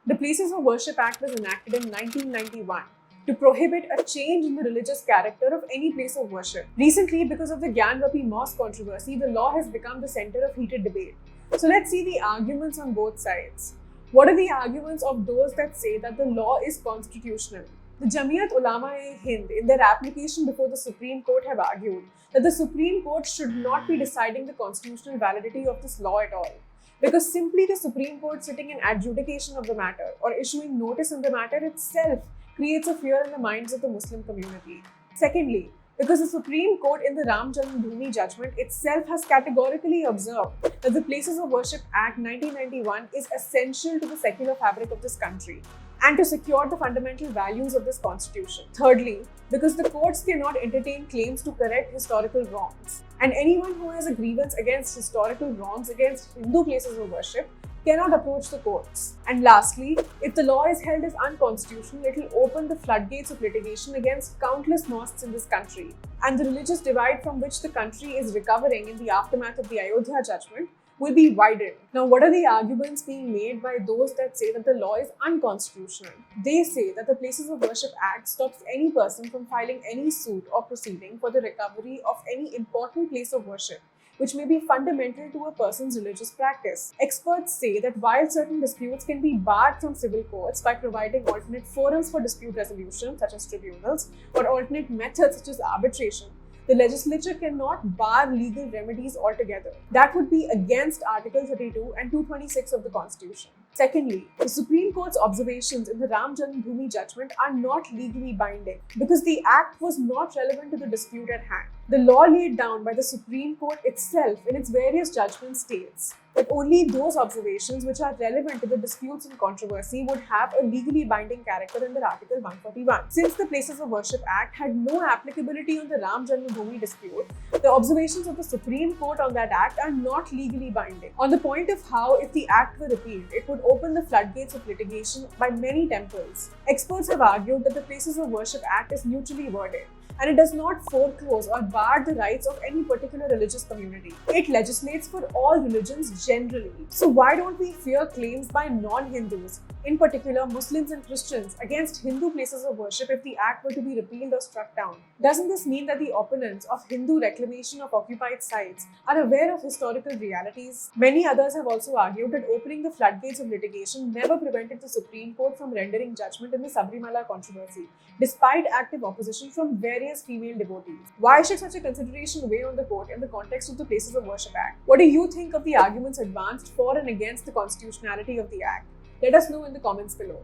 The Places of Worship Act was enacted in 1991 to prohibit a change in the religious character of any place of worship. Recently, because of the Gyanvapi mosque controversy, the law has become the center of heated debate. So let's see the arguments on both sides. What are the arguments of those that say that the law is constitutional? The Jamiyat Ulama-e-Hind, in their application before the Supreme Court, have argued that the Supreme Court should not be deciding the constitutional validity of this law at all, because simply the Supreme Court sitting in adjudication of the matter or issuing notice in the matter itself creates a fear in the minds of the Muslim community. Secondly, because the Supreme Court in the Ram Janmabhoomi judgment itself has categorically observed that the Places of Worship Act 1991 is essential to the secular fabric of this country and to secure the fundamental values of this constitution. Thirdly, because the courts cannot entertain claims to correct historical wrongs, and anyone who has a grievance against historical wrongs against Hindu places of worship cannot approach the courts. And lastly, if the law is held as unconstitutional, it will open the floodgates of litigation against countless mosques in this country, and the religious divide from which the country is recovering in the aftermath of the Ayodhya judgment will be widened. Now, what are the arguments being made by those that say that the law is unconstitutional? They say that the Places of Worship Act stops any person from filing any suit or proceeding for the recovery of any important place of worship, which may be fundamental to a person's religious practice. Experts say that while certain disputes can be barred from civil courts by providing alternate forums for dispute resolution, such as tribunals, or alternate methods such as arbitration, the legislature cannot bar legal remedies altogether. That would be against Article 32 and 226 of the Constitution. Secondly, the Supreme Court's observations in the Ram Janmabhoomi judgment are not legally binding because the act was not relevant to the dispute at hand. The law laid down by the Supreme Court itself in its various judgments states that only those observations which are relevant to the disputes and controversy would have a legally binding character under Article 141. Since the Places of Worship Act had no applicability on the Ram Janmabhoomi dispute, the observations of the Supreme Court on that act are not legally binding. On the point of how, if the act were repealed, it would open the floodgates of litigation by many temples, experts have argued that the Places of Worship Act is neutrally worded, and it does not foreclose or bar the rights of any particular religious community. It legislates for all religions generally. So why don't we fear claims by non-Hindus, in particular Muslims and Christians, against Hindu places of worship if the act were to be repealed or struck down? Doesn't this mean that the opponents of Hindu reclamation of occupied sites are aware of historical realities? Many others have also argued that opening the floodgates of litigation never prevented the Supreme Court from rendering judgment in the Sabrimala controversy, despite active opposition from various female devotees. Why should such a consideration weigh on the court in the context of the Places of Worship Act? What do you think of the arguments advanced for and against the constitutionality of the act? Let us know in the comments below.